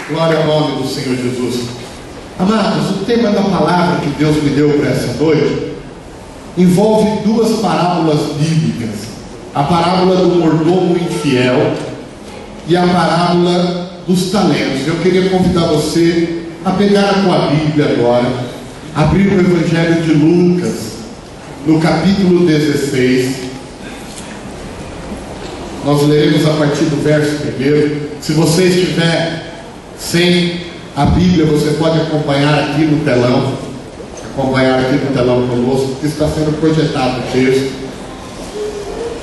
Glória ao nome do Senhor Jesus. Amados, o tema da palavra que Deus me deu para essa noite envolve duas parábolas bíblicas: a parábola do mordomo infiel e a parábola dos talentos. Eu queria convidar você a pegar a tua Bíblia agora, abrir o Evangelho de Lucas, no capítulo 16. Nós leremos a partir do verso 1. Se você estiver sem a Bíblia, você pode acompanhar aqui no telão, conosco, que está sendo projetado o texto.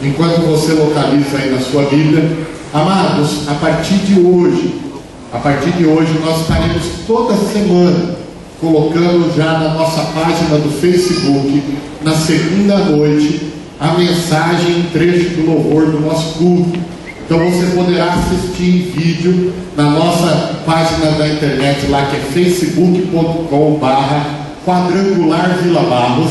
Enquanto você localiza aí na sua Bíblia, amados, a partir de hoje nós estaremos toda semana colocando já na nossa página do Facebook, na segunda noite, a mensagem, um trecho do louvor do nosso culto. Então você poderá assistir em vídeo na nossa página da internet lá, que é facebook.com/Quadrangular Vila Barros,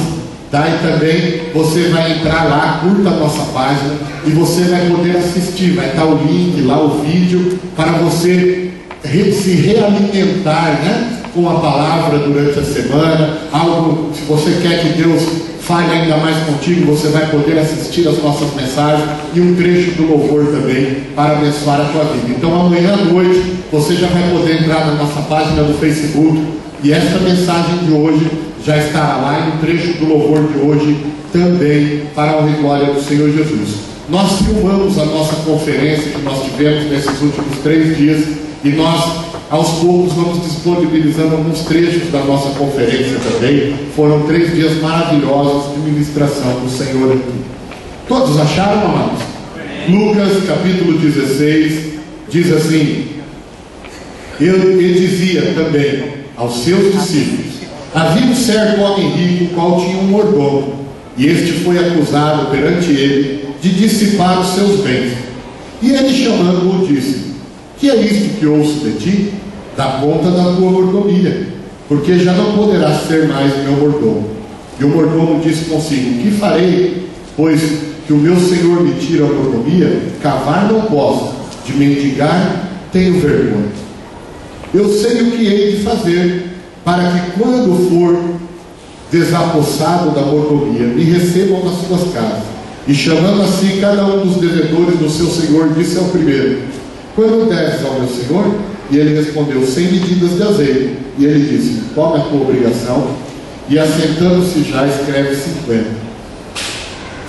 tá? E também você vai entrar lá, curta a nossa página e você vai poder assistir, vai estar o link lá, o vídeo, para você se realimentar, né, com a palavra durante a semana. Algo, se você quer que Deus fale ainda mais contigo, você vai poder assistir as nossas mensagens e um trecho do louvor também para abençoar a tua vida. Então amanhã à noite você já vai poder entrar na nossa página do Facebook e esta mensagem de hoje já estará lá, e um trecho do louvor de hoje também, para a honra e glória do Senhor Jesus. Nós filmamos a nossa conferência que nós tivemos nesses últimos 3 dias e nós aos poucos vamos disponibilizando alguns trechos da nossa conferência também. Foram 3 dias maravilhosos de ministração do Senhor aqui. Todos acharam, amados? Lucas capítulo 16 diz assim: ele dizia também aos seus discípulos: havia um certo homem rico, o qual tinha um mordomo, e este foi acusado perante ele de dissipar os seus bens. E ele, chamando-o, disse: que é isto que ouço de ti? Dá conta da tua mordomia, porque já não poderás ser mais meu mordomo. E o mordomo disse consigo: que farei, pois que o meu senhor me tira a mordomia? Cavar não posso, de mendigar tenho vergonha. Eu sei o que hei de fazer, para que quando for desapossado da mordomia, me recebam nas suas casas. E chamando assim cada um dos devedores do seu senhor, disse ao primeiro: quando deves ao meu senhor? E ele respondeu: 100 medidas de azeite. E ele disse: toma a tua obrigação, e assentando-se já, escreve 50.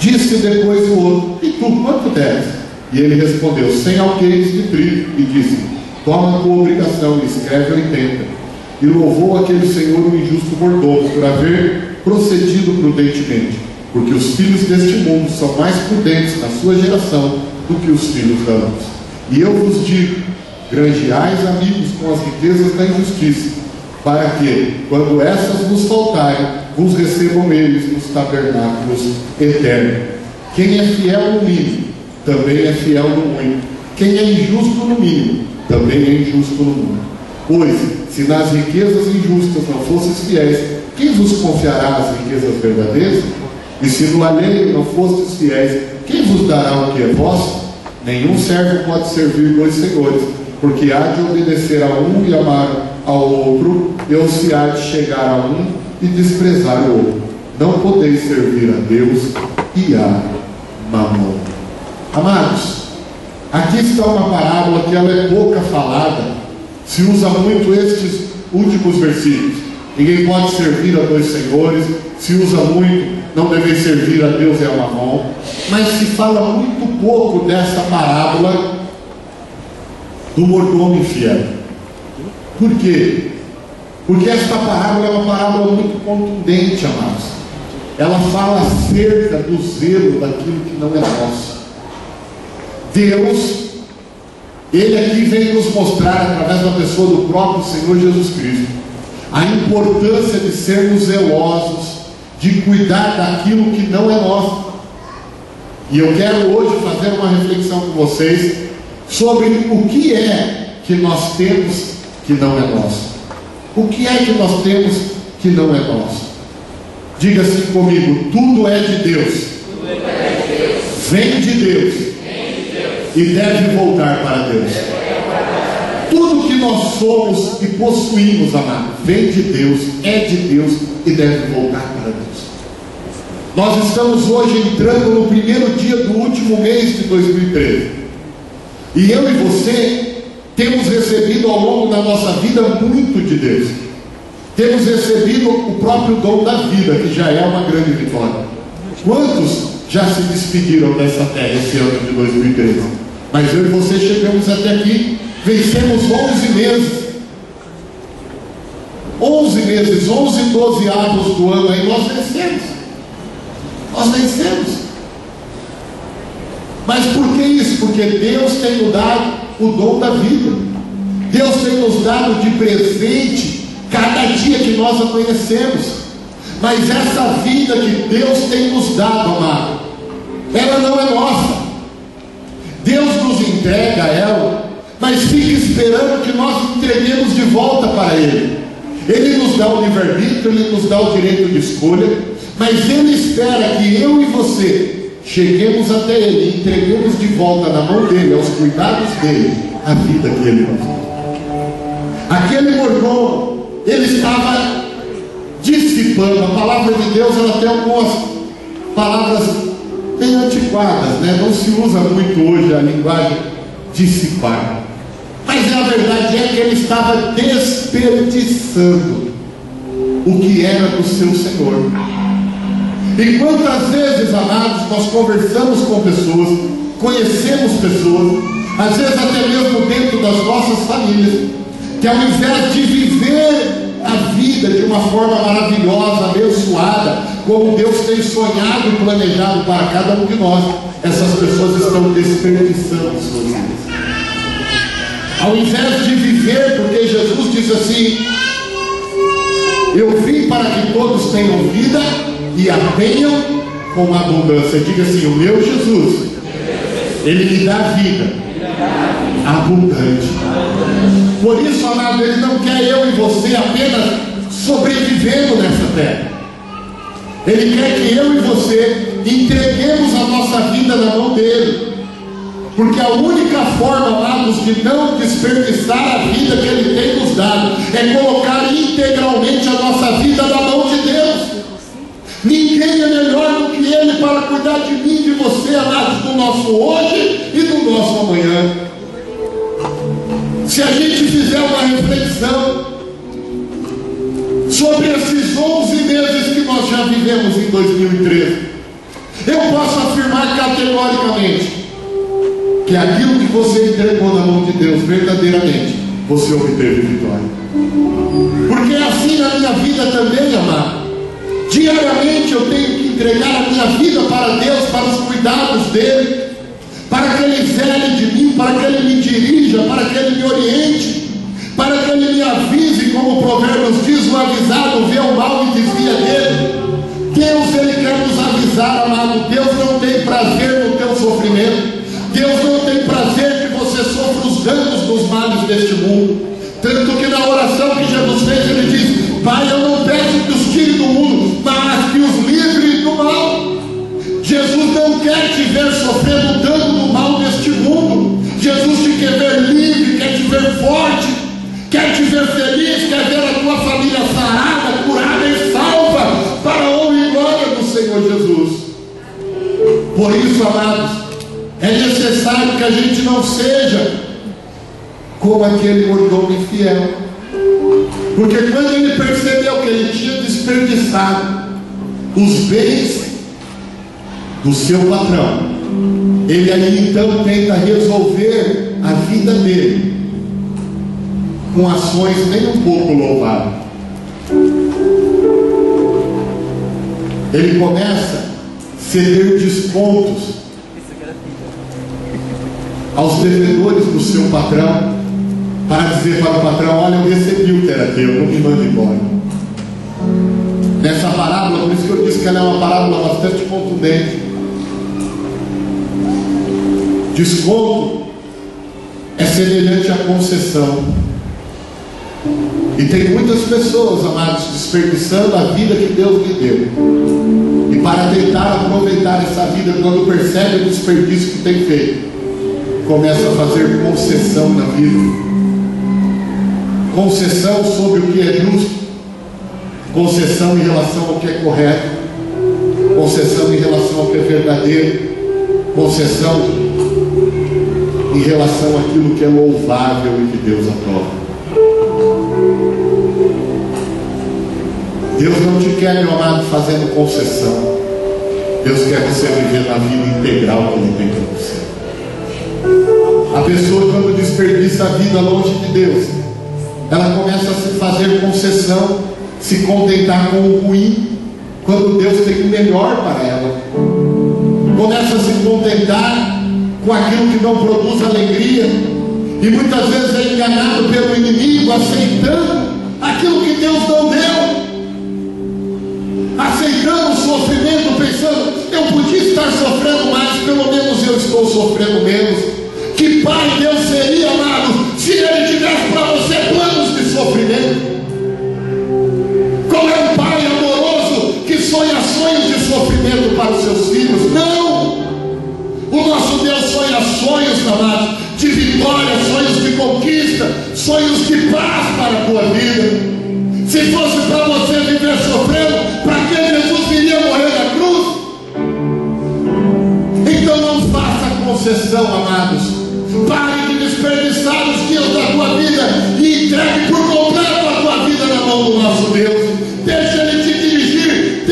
Disse depois o outro: e tu quanto deves? E ele respondeu: 100 alqueires de trigo. E disse: toma a tua obrigação, e escreve 80. E louvou aquele senhor o injusto mordomo por haver procedido prudentemente, porque os filhos deste mundo são mais prudentes na sua geração do que os filhos da luz. E eu vos digo: granjeais amigos com as riquezas da injustiça, para que, quando essas vos faltarem, vos recebam eles nos tabernáculos eternos. Quem é fiel no mínimo, também é fiel no muito. Quem é injusto no mínimo, também é injusto no muito. Pois, se nas riquezas injustas não fosseis fiéis, quem vos confiará as riquezas verdadeiras? E se no alheio não fostes fiéis, quem vos dará o que é vosso? Nenhum servo pode servir 2 senhores, porque há de obedecer a um e amar ao outro, ou se há de chegar a um e desprezar o outro. Não podeis servir a Deus e a Mamon. Amados, aqui está uma parábola que ela é pouca falada. Se usa muito estes últimos versículos: ninguém pode servir a 2 senhores. Se usa muito: não devem servir a Deus e a Mamon. Mas se fala muito pouco dessa parábola do mordomo infiel. Por quê? Porque esta parábola é uma parábola muito contundente, amados. Ela fala acerca do zelo daquilo que não é nosso. Deus, Ele aqui vem nos mostrar, através da pessoa do próprio Senhor Jesus Cristo, a importância de sermos zelosos, de cuidar daquilo que não é nosso. E eu quero hoje fazer uma reflexão com vocês sobre o que é que nós temos que não é nosso. O que é que nós temos que não é nosso? Diga assim comigo: tudo é de Deus, vem de Deus e deve voltar para Deus. Tudo tudo que nós somos e possuímos, amado, vem de Deus, é de Deus e deve voltar para Deus. Nós estamos hoje entrando no primeiro dia do último mês de 2013. E eu e você temos recebido ao longo da nossa vida muito de Deus. Temos recebido o próprio dom da vida, que já é uma grande vitória. Quantos já se despediram dessa terra esse ano de 2013? Mas eu e você chegamos até aqui, vencemos 11 meses. 11 meses, 11, 12 avos do ano aí, nós vencemos. Nós vencemos. Mas por que isso? Porque Deus tem nos dado o dom da vida. Deus tem nos dado de presente cada dia que nós a conhecemos. Mas essa vida que Deus tem nos dado, amado, ela não é nossa. Deus nos entrega ela, mas fica esperando que nós entreguemos de volta para Ele. Ele nos dá o livre-arbítrio, Ele nos dá o direito de escolha, mas Ele espera que eu e você cheguemos até Ele e entreguemos de volta na mão dEle, aos cuidados dEle, a vida que Ele nos dá. Aquele mordomo, ele estava dissipando. A palavra de Deus, ela tem algumas palavras bem antiquadas, né? Não se usa muito hoje a linguagem dissipar. Mas a verdade é que ele estava desperdiçando o que era do seu Senhor. E quantas vezes, amados, nós conversamos com pessoas, conhecemos pessoas, às vezes até mesmo dentro das nossas famílias, que ao invés de viver a vida de uma forma maravilhosa, abençoada, como Deus tem sonhado e planejado para cada um de nós, essas pessoas estão desperdiçando suas vidas. Ao invés de viver, porque Jesus diz assim: eu vim para que todos tenham vida e a tenham com abundância. Diga assim: o meu Jesus, Ele me dá vida abundante. Por isso, amado, Ele não quer eu e você apenas sobrevivendo nessa terra. Ele quer que eu e você entreguemos a nossa vida na mão dEle. Porque a única forma, amados, de não desperdiçar a vida que Ele tem nos dado é colocar integralmente a nossa vida na mão de Deus. Ninguém é melhor do que Ele para cuidar de mim e de você, amados, do nosso hoje e do nosso amanhã. Se a gente fizer uma reflexão sobre esses 11 meses que nós já vivemos em 2013, eu posso afirmar categoricamente que aquilo que você entregou na mão de Deus, verdadeiramente, você obteve vitória. Porque é assim na minha vida também, amado. Diariamente eu tenho que entregar a minha vida para Deus, para os cuidados dEle, para que Ele zele de mim, para que Ele me dirija, para que Ele me oriente, para que Ele me avise, como o Provérbios diz: o avisado vê o mal e desvia dele. Deus, Ele quer nos avisar, amado. Deus não tem prazer no teu sofrimento. Deus não tem prazer que você sofra os danos dos males deste mundo. Tanto que na oração que Jesus fez, Ele diz: Pai, eu não peço que os tire do mundo, mas que os livre do mal. Jesus não quer te ver sofrendo o dano do mal deste mundo. Jesus te quer ver livre, quer te ver forte, quer te ver feliz, quer ver a tua família sarada, curada e salva, para a honra e glória do Senhor Jesus. Por isso, amados, é necessário que a gente não seja como aquele mordomo infiel. Porque quando ele percebeu que ele tinha desperdiçado os bens do seu patrão, ele aí então tenta resolver a vida dele com ações nem um pouco louváveis. Ele começa a ceder descontos aos devedores do seu patrão, para dizer para o patrão: olha, eu recebi o que era teu, não me manda embora. Nessa parábola, por isso que eu disse que ela é uma parábola bastante contundente. Desconto é semelhante à concessão. E tem muitas pessoas, amados, desperdiçando a vida que Deus lhe deu. E para tentar aproveitar essa vida, quando percebe o desperdício que tem feito, começa a fazer concessão na vida. concessão sobre o que é justo, concessão em relação ao que é correto, concessão em relação ao que é verdadeiro, concessão em relação àquilo que é louvável e que Deus aprova. Deus não te quer, meu amado, fazendo concessão. Deus quer você viver na vida integral que Ele tem para você. A pessoa, quando desperdiça a vida longe de Deus, ela começa a se fazer concessão, se contentar com o ruim, quando Deus tem o melhor para ela. Começa a se contentar com aquilo que não produz alegria, e muitas vezes é enganado pelo inimigo, aceitando aquilo que Deus não deu, aceitando o sofrimento, pensando: eu podia estar sofrendo mais, pelo menos eu estou sofrendo menos. Que pai Deus seria, amado, se Ele tivesse para você planos de sofrimento? Qual é um pai amoroso que sonha sonhos de sofrimento para os seus filhos? Não! O nosso Deus sonha sonhos, amado, de vitória, sonhos de conquista, sonhos de paz para a tua vida. Se fosse para você viver sofrendo, para que Jesus viria morrer na cruz? Então não faça concessão, amados. Pare de desperdiçar os dias da tua vida e entregue por completo a tua vida na mão do nosso Deus. Deixa Ele te dirigir,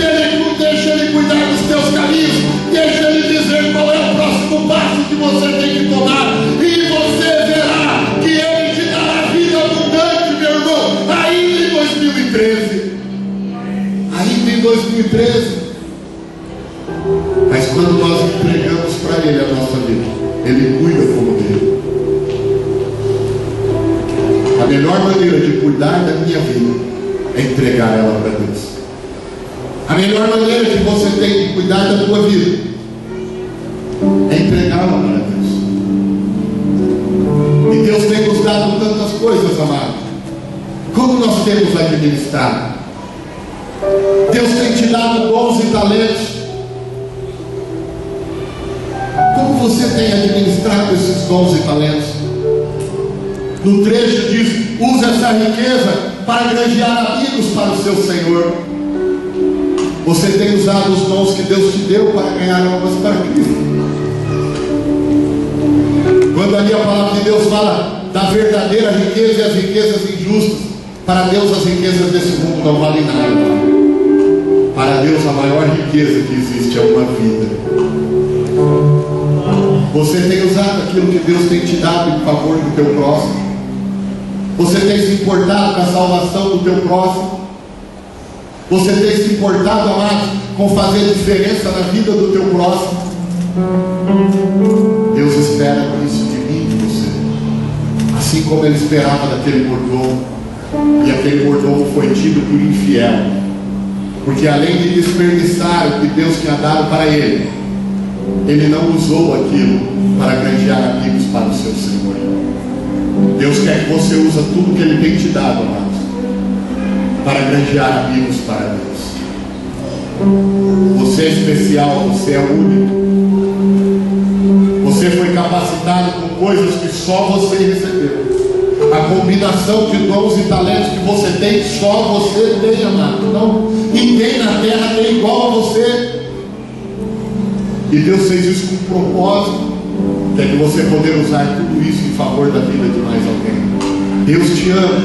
deixa Ele cuidar dos teus caminhos, deixa Ele dizer qual é o próximo passo que você tem que tomar, e você verá que Ele te dará vida abundante, meu irmão, ainda em 2013. Ainda em 2013. Mas quando nós entregamos para Ele a nossa vida, Ele cuida como dele. A melhor maneira de cuidar da minha vida é entregar ela para Deus. A melhor maneira que você tem de cuidar da tua vida é entregá-la para Deus. E Deus tem nos dado tantas coisas, amado. Como nós temos administrado? Deus tem te dado dons e talentos. Como você tem administrado esses dons e talentos? No trecho diz: use essa riqueza para granjear amigos para o seu Senhor. Você tem usado os dons que Deus te deu para ganhar almas para Cristo? Quando ali a palavra de Deus fala da verdadeira riqueza e as riquezas injustas, para Deus as riquezas desse mundo não valem nada. Para Deus a maior riqueza que existe é uma vida. Você tem usado aquilo que Deus tem te dado em favor do teu próximo? Você tem se importado com a salvação do teu próximo? Você tem se importado, amado, com fazer diferença na vida do teu próximo? Deus espera isso de mim e de você, assim como Ele esperava daquele mordomo. E aquele mordomo foi tido por infiel, porque além de desperdiçar o que Deus tinha dado para ele, ele não usou aquilo para granjear amigos para o seu Senhor. Deus quer que você use tudo que Ele tem te dado, amados, para granjear amigos para Deus. Você é especial, você é único. Você foi capacitado com coisas que só você recebeu. A combinação de dons e talentos que você tem, só você tem, amado. Não, ninguém na terra tem igual a você. E Deus fez isso com propósito, que é que você poder usar tudo isso em favor da vida de mais alguém. Deus te ama,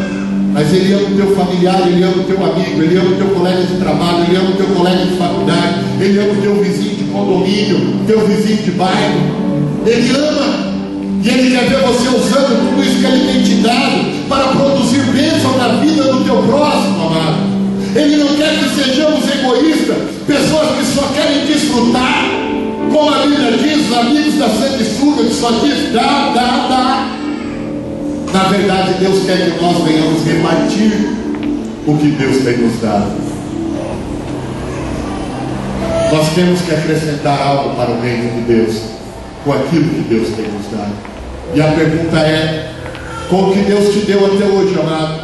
mas Ele ama o teu familiar, Ele ama o teu amigo, Ele ama o teu colega de trabalho, Ele ama o teu colega de faculdade, Ele ama o teu vizinho de condomínio, teu vizinho de bairro. Ele ama, e Ele quer ver você usando tudo isso que Ele tem te dado para produzir bênção na vida do teu próximo, amado. Ele não quer que sejamos egoístas, pessoas que só querem desfrutar. Como a Bíblia diz, os amigos da sanguessuga que só diz dá, dá, dá. Na verdade, Deus quer que nós venhamos repartir o que Deus tem nos dado. Nós temos que acrescentar algo para o reino de Deus com aquilo que Deus tem nos dado. E a pergunta é: com o que Deus te deu até hoje, amado,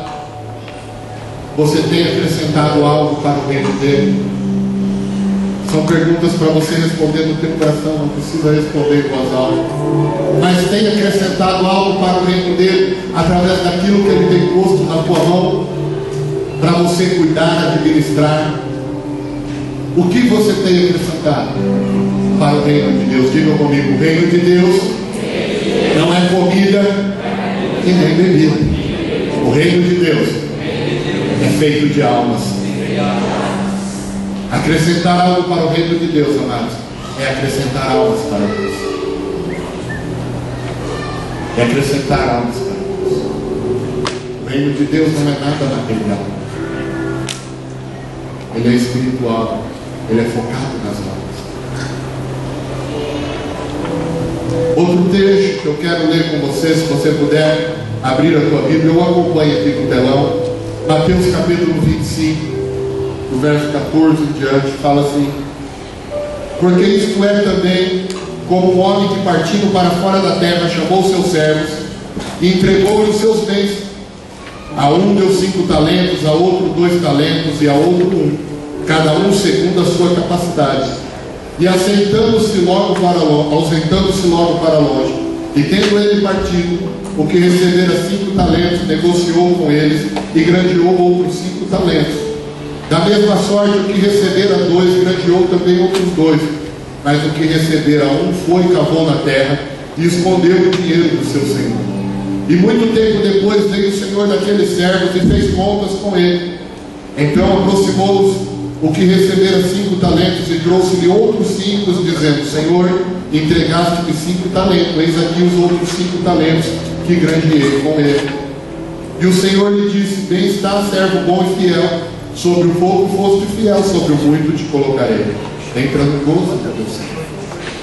você tem acrescentado algo para o reino dele? São perguntas para você responder no teu coração, não precisa responder em voz alta. Mas tem acrescentado algo para o reino dele, através daquilo que ele tem posto na tua mão, para você cuidar, administrar. O que você tem acrescentado para o reino de Deus? Diga comigo: o reino de Deus não é comida e nem bebida. O reino de Deus é feito de almas. Acrescentar algo para o reino de Deus, amados, é acrescentar almas para Deus. É acrescentar almas para Deus. O reino de Deus não é nada material. Ele é espiritual. Ele é focado nas almas. Outro trecho que eu quero ler com você, se você puder abrir a tua Bíblia, eu acompanho aqui no telão. Mateus capítulo 25. Do verso 14 em diante, fala assim: porque isto é também como um homem que, partindo para fora da terra, chamou seus servos e entregou-lhes os seus bens. A um deu 5 talentos, a outro 2 talentos e a outro 1, cada um segundo a sua capacidade. E ausentando-se logo para longe, e tendo ele partido, o que recebera 5 talentos, negociou com eles e granjeou outros 5 talentos. Da mesma sorte, o que recebera 2, granjeou também outros 2. Mas o que recebera 1 foi e cavou na terra e escondeu o dinheiro do seu senhor. E muito tempo depois veio o senhor daqueles servos e fez contas com ele. Então aproximou-os o que recebera 5 talentos e trouxe-lhe outros 5, dizendo: Senhor, entregaste-me 5 talentos, eis aqui os outros 5 talentos que granjeei com ele. E o Senhor lhe disse: bem está, servo bom e fiel. Sobre o pouco foste fiel, sobre o muito te colocarei. Entra no gozo de teu Senhor.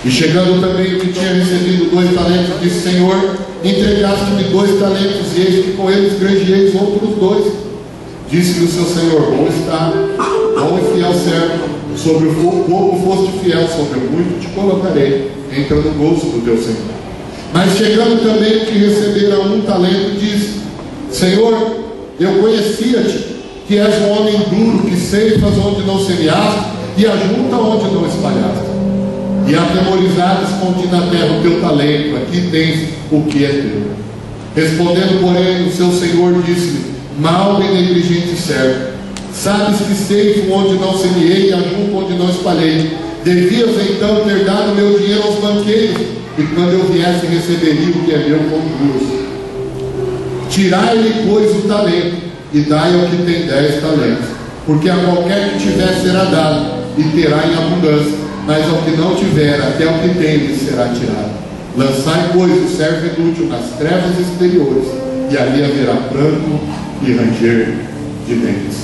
E chegando também o que tinha recebido 2 talentos, disse: Senhor, entregaste-me 2 talentos, e eis que com eles granjeei os outros 2. Disse-lhe o seu Senhor: bom está, bom e fiel servo, sobre o pouco foste fiel, sobre o muito te colocarei. Entra no gozo do teu Senhor. Mas chegando também o que recebera 1 talento, disse: Senhor, eu conhecia-te, que és um homem duro, que ceifas onde não semeaste e ajunta onde não espalhaste. E atemorizado escondi na terra o teu talento, aqui tens o que é teu. Respondendo, porém, o seu senhor disse-lhe: mau e negligente servo, sabes que ceifo onde não semeei e ajunto onde não espalhei. Devias então ter dado meu dinheiro aos banqueiros, e quando eu viesse receberia o que é meu com juros. Tirai-lhe, pois, o talento e dai ao que tem 10 talentos, porque a qualquer que tiver será dado e terá em abundância, mas ao que não tiver, até o que tem lhe será tirado. Lançai, pois, o servo inútil nas trevas exteriores, e ali haverá pranto e ranger de dentes.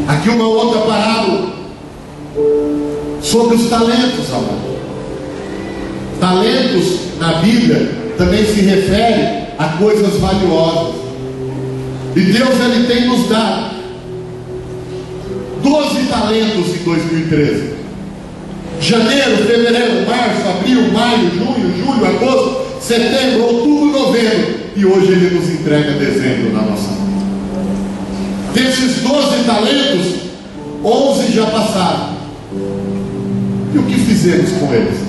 Aqui uma outra parábola sobre os talentos, amado. Talentos na Bíblia também se refere a coisas valiosas. E Deus, Ele tem nos dado 12 talentos em 2013. Janeiro, fevereiro, março, abril, maio, junho, julho, agosto, setembro, outubro, novembro. E hoje Ele nos entrega dezembro na nossa mão. Desses 12 talentos, 11 já passaram. E o que fizemos com eles?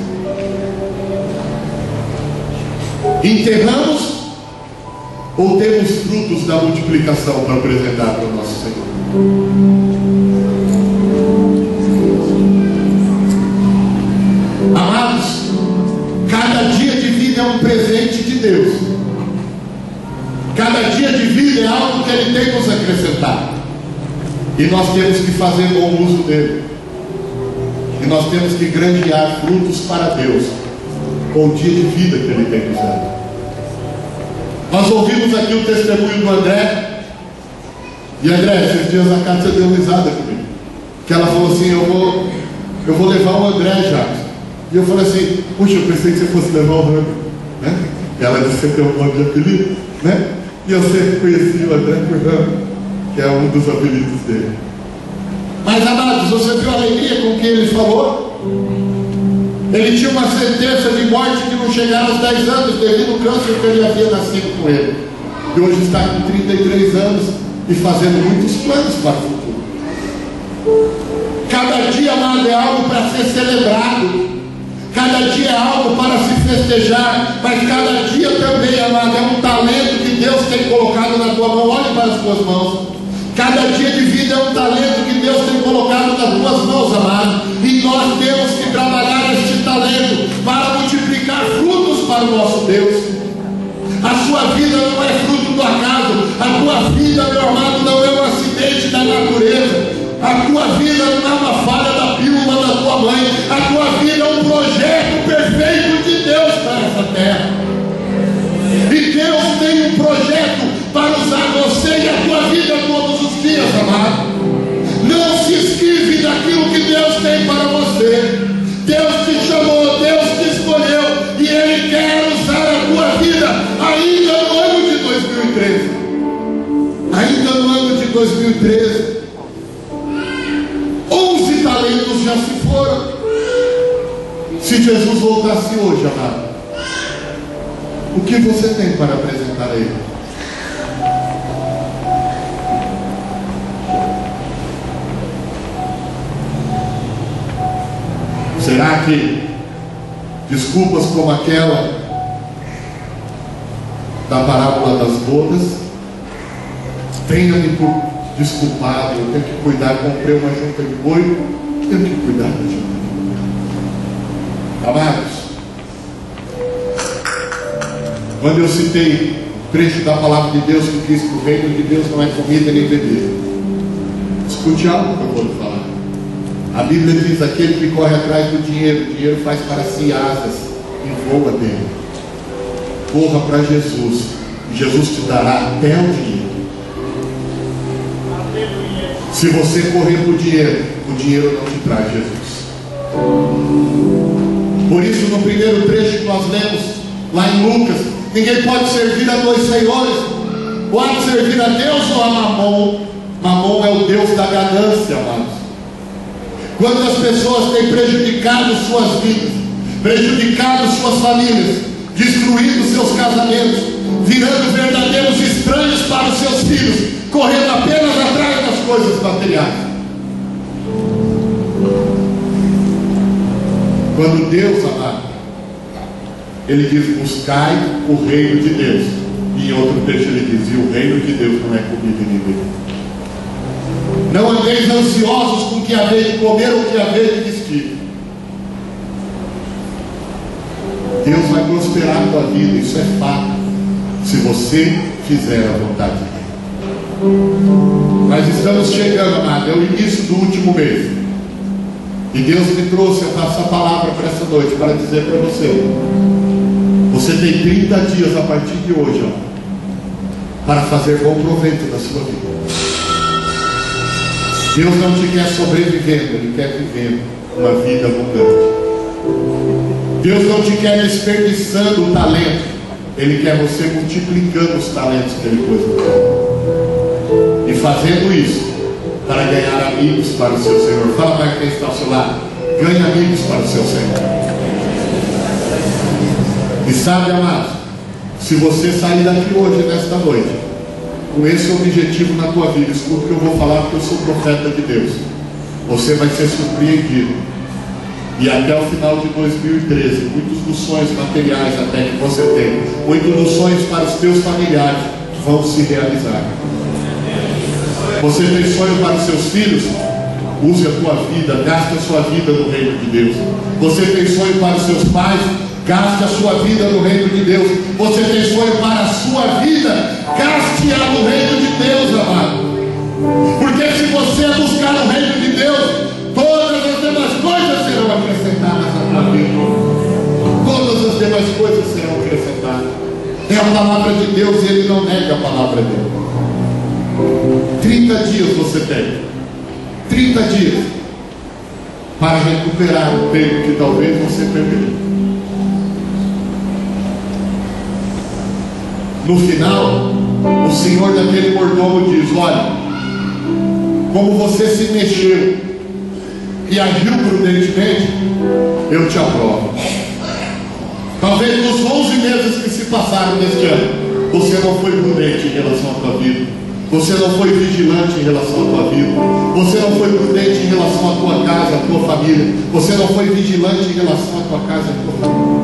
Enterramos ou temos frutos da multiplicação para apresentar para o nosso Senhor? Amados, cada dia de vida é um presente de Deus. Cada dia de vida é algo que Ele tem nos acrescentado. E nós temos que fazer bom uso dele. E nós temos que granjear frutos para Deus com o dia de vida que Ele tem nos dado. Nós ouvimos aqui o testemunho do André. E André, esses dias a Cátia deu risada comigo. Que ela falou assim: eu vou levar o André já. E eu falei assim: puxa, eu pensei que você fosse levar o Rami, né? E ela disse que você tem um nome de apelido, né? E eu sempre conheci o André por Rami, que é um dos apelidos dele. Mas, amados, você viu a alegria com que ele falou? Ele tinha uma sentença de morte que não chegara aos 10 anos devido ao câncer que ele havia nascido com ele. E hoje está com 33 anos e fazendo muitos planos para o futuro. Cada dia é algo para ser celebrado, cada dia é algo para se festejar, mas cada dia também, amado, é um talento que Deus tem colocado na tua mão. Olhe para as tuas mãos. Cada dia de vida é um talento que Deus tem colocado nas tuas mãos, amado. E nós temos que trabalhar este talento para multiplicar frutos para o nosso Deus. A sua vida não é fruto do acaso. A tua vida, meu amado, não é um acidente da natureza. A tua vida não é uma falha da pílula da tua mãe. A tua vida é um projeto perfeito de Deus para essa terra. E Deus tem um projeto para usar você e a tua vida todos os dias, amado. Não se esquive daquilo que Deus tem para você. Deus te chamou, Deus te escolheu, e Ele quer usar a tua vida ainda no ano de 2013. Ainda no ano de 2013. 11 talentos já se foram. Se Jesus voltasse hoje, amado, o que você tem para apresentar a Ele? Será que desculpas como aquela da parábola das bodas? Tenha-me por desculpado, eu tenho que cuidar, comprei uma junta de boi, tenho que cuidar da junta de boi. Amados, quando eu citei o trecho da palavra de Deus que diz que o reino de Deus não é comida nem bebida, escute algo que eu vou lhe falar. A Bíblia diz: aquele que corre atrás do dinheiro, o dinheiro faz para si asas e voa dele. Corra para Jesus, e Jesus te dará até o dinheiro. Se você correr para o dinheiro não te traz Jesus. Por isso, no primeiro trecho que nós lemos lá em Lucas, ninguém pode servir a dois senhores. Pode servir a Deus ou a Mamon. Mamon é o Deus da ganância, amados. Quando as pessoas têm prejudicado suas vidas, prejudicado suas famílias, destruindo seus casamentos, virando verdadeiros estranhos para os seus filhos, correndo apenas atrás das coisas materiais. Quando Deus, amado, Ele diz: buscai o reino de Deus. E em outro texto Ele diz: e o reino de Deus não é comida nem bebida. Não andeis ansiosos com o que haver de comer ou o que haver de vestir. Deus vai prosperar a tua vida, isso é fato, se você fizer a vontade dele. Nós estamos chegando, amado, é o início do último mês. E Deus me trouxe essa palavra para essa noite, para dizer para você: você tem 30 dias a partir de hoje, ó, para fazer bom proveito da sua vida. Deus não te quer sobrevivendo, Ele quer viver uma vida abundante. Deus não te quer desperdiçando o talento, Ele quer você multiplicando os talentos que Ele pôs no teu. E fazendo isso para ganhar amigos para o seu Senhor. Fala para quem está ao seu lado: ganhe amigos para o seu Senhor. E sabe, amados, se você sair daqui hoje, nesta noite, com esse objetivo na tua vida, escuta o que eu vou falar, porque eu sou profeta de Deus, você vai ser surpreendido. E até o final de 2013, muitos dos sonhos materiais até que você tem, muitos dos sonhos para os teus familiares vão se realizar. Você tem sonho para os seus filhos? Use a tua vida, gaste a sua vida no reino de Deus. Você tem sonho para os seus pais? Gaste a sua vida no reino de Deus. Você tem sonho para a sua vida? Gaste-a no reino de Deus, amado. Porque se você buscar o reino de Deus, todas as demais coisas serão acrescentadas à tua vida. Todas as demais coisas serão acrescentadas. É a palavra de Deus e Ele não nega a palavra dele. 30 dias você tem. 30 dias para recuperar o tempo que talvez você perdeu. No final, o senhor daquele mordomo diz: olha, como você se mexeu e agiu prudentemente, eu te aprovo. Talvez nos 11 meses que se passaram deste ano, você não foi prudente em relação à tua vida. Você não foi vigilante em relação à tua vida. Você não foi prudente em relação à tua casa, à tua família. Você não foi vigilante em relação à tua casa e à tua família.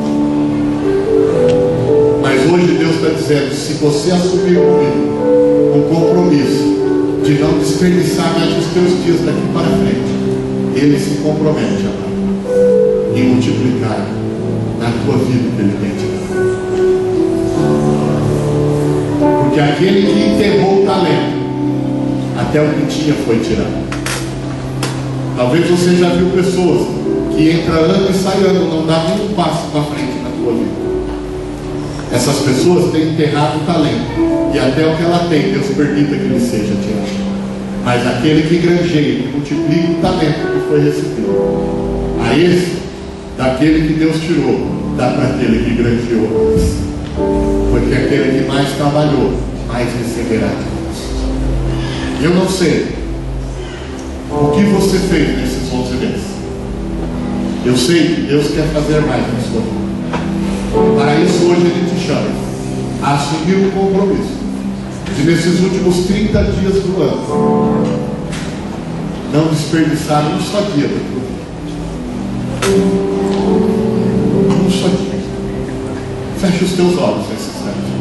Mas hoje Deus está dizendo, se você assumir comigo um compromisso de não desperdiçar mais os teus dias daqui para frente, Ele se compromete, amado, em multiplicar na tua vida o que Ele tem te dado. Porque aquele que enterrou o talento, até o que tinha foi tirado. Talvez você já viu pessoas que entra ano e sai ano, não dá nem um passo para frente na tua vida. Essas pessoas têm enterrado o talento, e até o que ela tem, Deus permita que lhe seja tirado. Mas aquele que granjeia, que multiplica o talento que foi recebido, a esse, daquele que Deus tirou, dá para aquele que granjeou. Porque aquele que mais trabalhou, mais receberá de Deus. Eu não sei o que você fez nesses 11 meses. Eu sei que Deus quer fazer mais na sua vida. E para isso hoje Ele te chama a assumir um compromisso de nesses últimos 30 dias do ano não desperdiçar um só dia da tua vida. Um só dia. Feche os teus olhos nesse instante.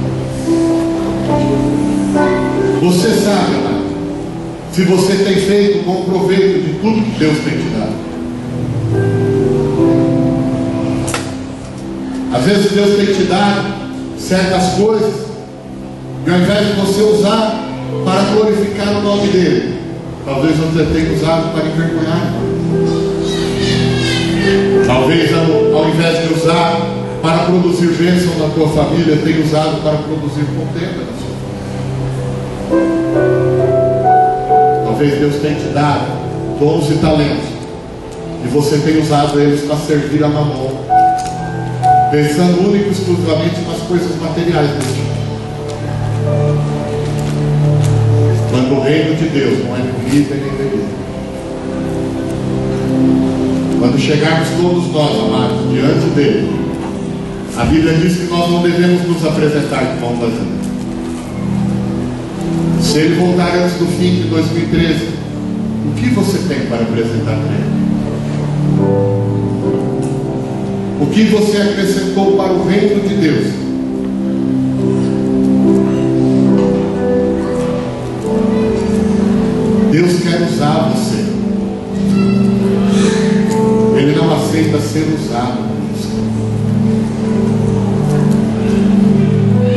Você sabe, amado, se você tem feito bom proveito de tudo que Deus tem te dado. Às vezes Deus tem te dado certas coisas, e ao invés de você usar para glorificar o nome dEle, talvez você tenha usado para envergonhar. Talvez ao invés de usar para produzir bênção na tua família, tenha usado para produzir contenda na sua família. Talvez Deus tenha te dado dons e talentos, e você tenha usado eles para servir a Mamon, pensando único e exclusivamente nas coisas materiais deste mundo. Quando o reino de Deus não é comida nem bebida. Quando chegarmos todos nós, amados, diante dele, a Bíblia diz que nós não devemos nos apresentar de mão vazia. Se ele voltar antes do fim de 2013, o que você tem para apresentar para ele? O que você acrescentou para o reino de Deus? Deus quer usar você. Ele não aceita ser usado por você.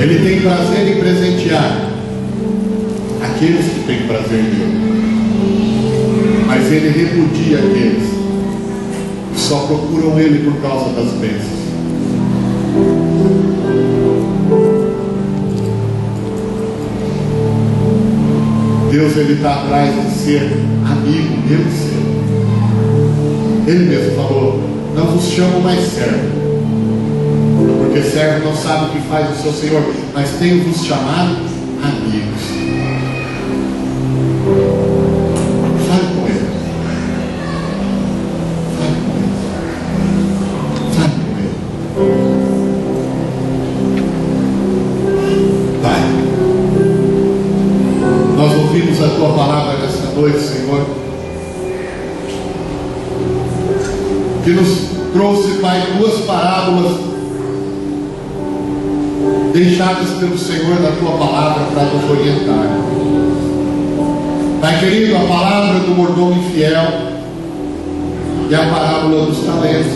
Ele tem prazer em presentear aqueles que têm prazer nele. Mas ele repudia aqueles que só procuram ele por causa das bênçãos. Deus, ele está atrás de ser amigo meu e seu. Ele mesmo falou: não vos chamo mais servo, porque servo não sabe o que faz o seu Senhor, mas tenho-vos chamado amigos. Fale com ele. Fale com ele. Fale com ele. Pai, nós ouvimos a tua palavra nesta noite, Senhor, que nos trouxe, Pai, duas parábolas deixadas pelo Senhor na tua palavra para nos orientar. Pai querido, a palavra do mordomo infiel e a parábola dos talentos.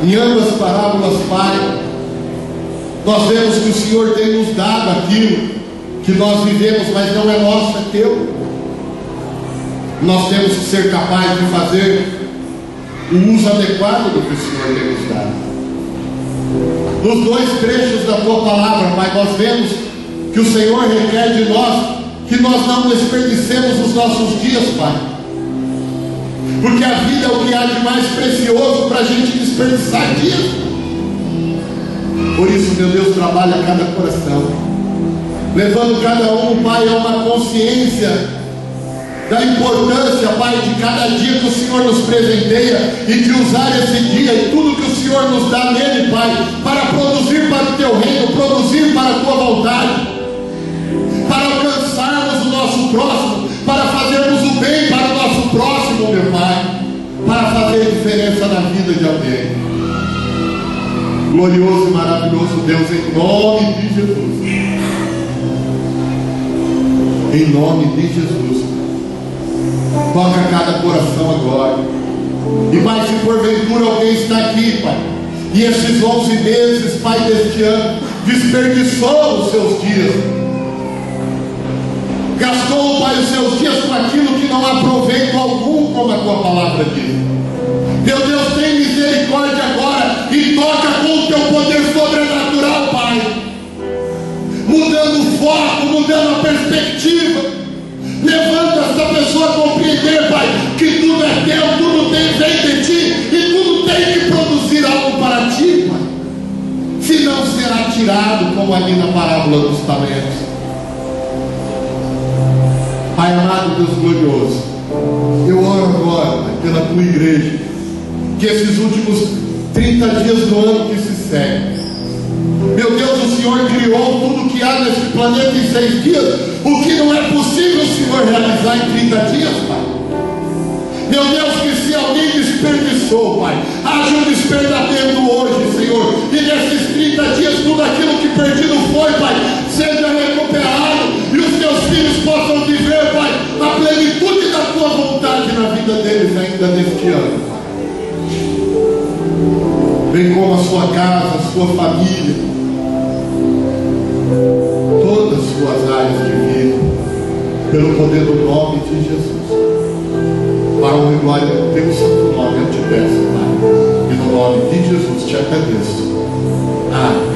Em ambas parábolas, Pai, nós vemos que o Senhor tem nos dado aquilo que nós vivemos, mas não é nosso, é teu. Nós temos que ser capazes de fazer o uso adequado do que o Senhor tem nos dado. Nos dois trechos da tua palavra, Pai, nós vemos que o Senhor requer de nós que nós não desperdicemos os nossos dias, Pai, porque a vida é o que há de mais precioso para a gente desperdiçar dias. Por isso, meu Deus, trabalha cada coração, levando cada um, Pai, a uma consciência da importância, Pai, de cada dia que o Senhor nos presenteia, e de usar esse dia e tudo que o Senhor nos dá nele, Pai, para produzir para o teu reino, produzir para a tua vontade, para alcançarmos o nosso próximo, para fazermos o bem para o nosso próximo, meu Pai, para fazer diferença na vida de alguém. Glorioso e maravilhoso Deus, em nome de Jesus. Em nome de Jesus. Toca cada coração agora. E Pai, se porventura alguém está aqui, Pai, e esses 11 meses, Pai, deste ano, desperdiçou os seus dias, gastou, Pai, os seus dias com aquilo que não há proveito algum, como a tua palavra diz. Meu Deus, tem misericórdia agora e toca com o teu poder sobrenatural, Pai, mudando o foco, mudando a perspectiva. Levanta essa pessoa a compreender, Pai, que tudo é teu, tudo vem de ti e tudo tem que produzir algo para ti, Pai. Senão será tirado, como ali na parábola dos talentos. Pai amado, Deus glorioso, eu oro agora, Pai, pela tua igreja, que esses últimos 30 dias do ano que se segue, meu Deus, o Senhor criou tudo que há nesse planeta em 6 dias. O que não é possível o Senhor realizar em 30 dias, Pai. Meu Deus, que se alguém desperdiçou, Pai, haja um despertamento hoje, Senhor, e nesses 30 dias tudo aquilo que perdido foi, Pai, seja recuperado e os teus filhos possam viver, Pai, a plenitude da tua vontade na vida deles ainda neste ano, Pai. Bem como a sua casa, a sua família, todas as suas áreas de vida, pelo poder do nome de Jesus. Para a glória do teu santo nome, eu te peço, Pai, e no nome de Jesus te agradeço. Amém.